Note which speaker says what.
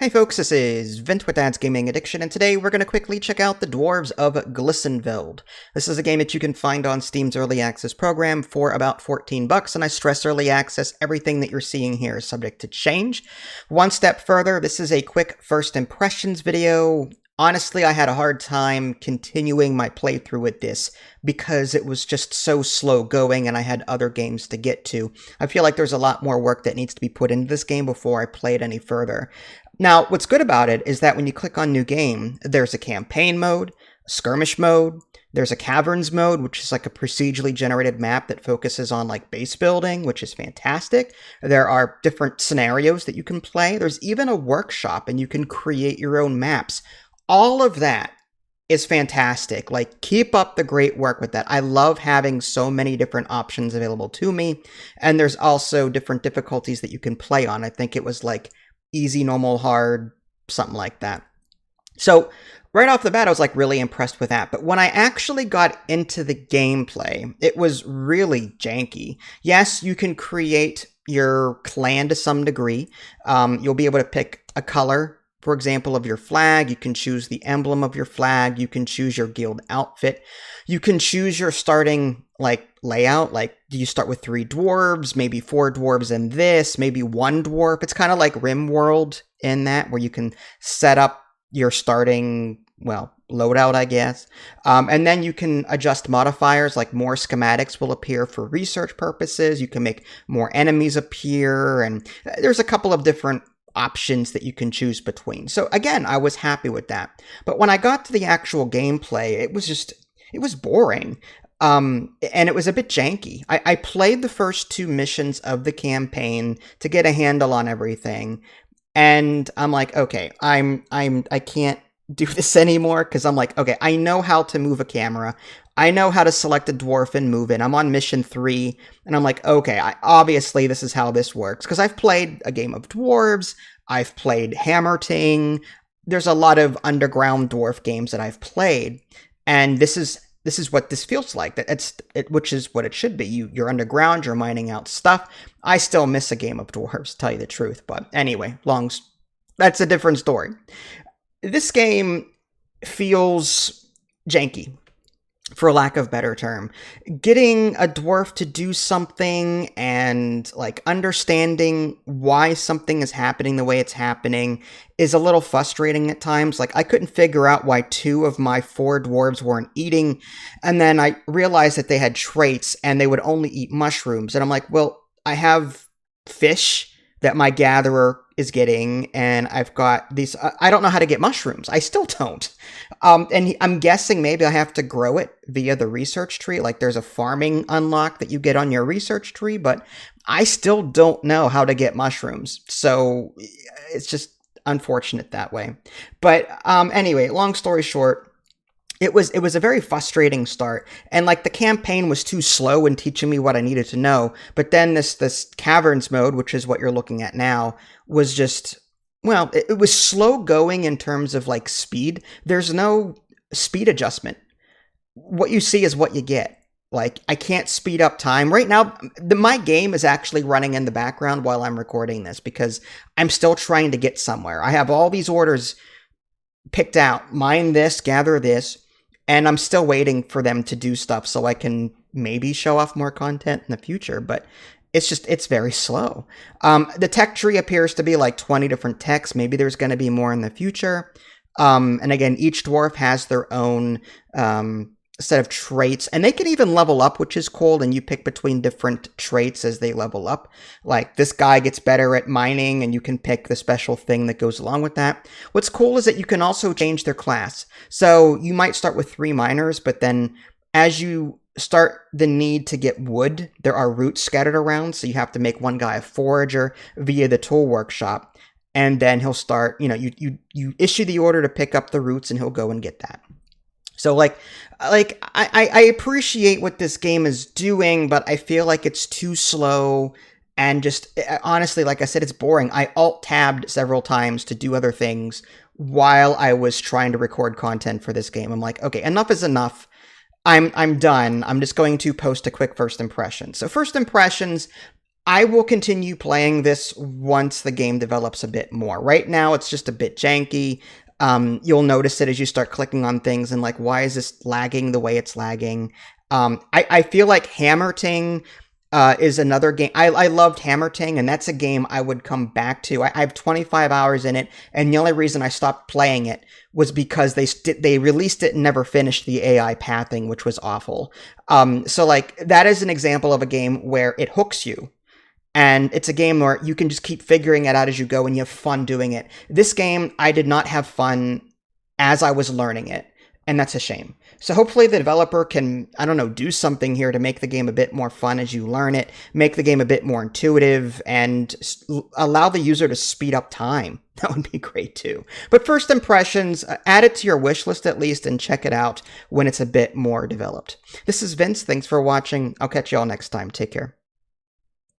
Speaker 1: Hey folks, this is Vint with Dad's Gaming Addiction, and today we're going to quickly check out the Dwarves of Glistenveld. This is a game that you can find on Steam's Early Access program for about $14, and I stress Early Access, everything that you're seeing here is subject to change. One step further, this is a quick first impressions video. Honestly, I had a hard time continuing my playthrough with this because it was just so slow going and I had other games to get to. I feel like there's a lot more work that needs to be put into this game before I play it any further. Now, what's good about it is that when you click on New Game, there's a campaign mode, a skirmish mode, there's a caverns mode, which is like a procedurally generated map that focuses on like base building, which is fantastic. There are different scenarios that you can play. There's even a workshop and you can create your own maps. All of that is fantastic. Like, keep up the great work with that. I love having so many different options available to me. And there's also different difficulties that you can play on. I think it was like easy, normal, hard, something like that. So right off the bat, I was like really impressed with that. But when I actually got into the gameplay, it was really janky. Yes, you can create your clan to some degree. You'll be able to pick a color, for example, of your flag. You can choose the emblem of your flag. You can choose your guild outfit. You can choose your starting like layout. Like, do you start with 3 dwarves, maybe 4 dwarves in this, maybe 1 dwarf? It's kind of like RimWorld in that, where you can set up your starting, well, loadout, I guess. And then you can adjust modifiers, like more schematics will appear for research purposes. You can make more enemies appear, and there's a couple of different options that you can choose between. So again, I was happy with that. But when I got to the actual gameplay, it was boring. And it was a bit janky. I played the first 2 missions of the campaign to get a handle on everything. And I'm like, okay, I can't do this anymore, because I'm like, okay, I know how to move a camera. I know how to select a dwarf and move it. I'm on mission 3, and I'm like, okay, obviously this is how this works, because I've played a game of Dwarves, I've played Hammerting, there's a lot of underground dwarf games that I've played, and this is what this feels like, which is what it should be. You're underground, you're mining out stuff. I still miss a game of Dwarves, to tell you the truth, but anyway, that's a different story. This game feels janky, for lack of a better term. Getting a dwarf to do something and like understanding why something is happening the way it's happening is a little frustrating at times. Like, I couldn't figure out why 2 of my 4 dwarves weren't eating, and then I realized that they had traits and they would only eat mushrooms, and I'm like, well, I have fish that my gatherer is getting, and I've got these, I don't know how to get mushrooms. I still don't. And I'm guessing maybe I have to grow it via the research tree. Like, there's a farming unlock that you get on your research tree, but I still don't know how to get mushrooms. So it's just unfortunate that way. But anyway, long story short, it was a very frustrating start, and like the campaign was too slow in teaching me what I needed to know. But then this caverns mode, which is what you're looking at now, was just, well, it was slow going in terms of like speed. There's no speed adjustment. What you see is what you get. Like, I can't speed up time right now. My game is actually running in the background while I'm recording this because I'm still trying to get somewhere. I have all these orders picked out: mine this, gather this. And I'm still waiting for them to do stuff so I can maybe show off more content in the future, but it's very slow. The tech tree appears to be like 20 different techs. Maybe there's going to be more in the future. And again, each dwarf has their own set of traits, and they can even level up, which is cool, and you pick between different traits as they level up. Like, this guy gets better at mining, and you can pick the special thing that goes along with that. What's cool is that you can also change their class. So you might start with 3 miners, but then as you start the need to get wood, there are roots scattered around, so you have to make one guy a forager via the tool workshop, and then he'll start, you issue the order to pick up the roots, and he'll go and get that. So I appreciate what this game is doing, but I feel like it's too slow, and just honestly, like I said, it's boring. I alt-tabbed several times to do other things while I was trying to record content for this game. I'm like, okay, enough is enough. I'm done. I'm just going to post a quick first impression. So first impressions, I will continue playing this once the game develops a bit more. Right now, it's just a bit janky. You'll notice it as you start clicking on things and like, why is this lagging the way it's lagging? I feel like Hammer Ting is another game. I loved Hammer Ting, and that's a game I would come back to. I have 25 hours in it, and the only reason I stopped playing it was because they released it and never finished the AI pathing, which was awful. So like that is an example of a game where it hooks you. And it's a game where you can just keep figuring it out as you go and you have fun doing it. This game, I did not have fun as I was learning it. And that's a shame. So hopefully the developer can, I don't know, do something here to make the game a bit more fun as you learn it, make the game a bit more intuitive, and allow the user to speed up time. That would be great too. But first impressions, add it to your wish list at least and check it out when it's a bit more developed. This is Vince. Thanks for watching. I'll catch you all next time. Take care.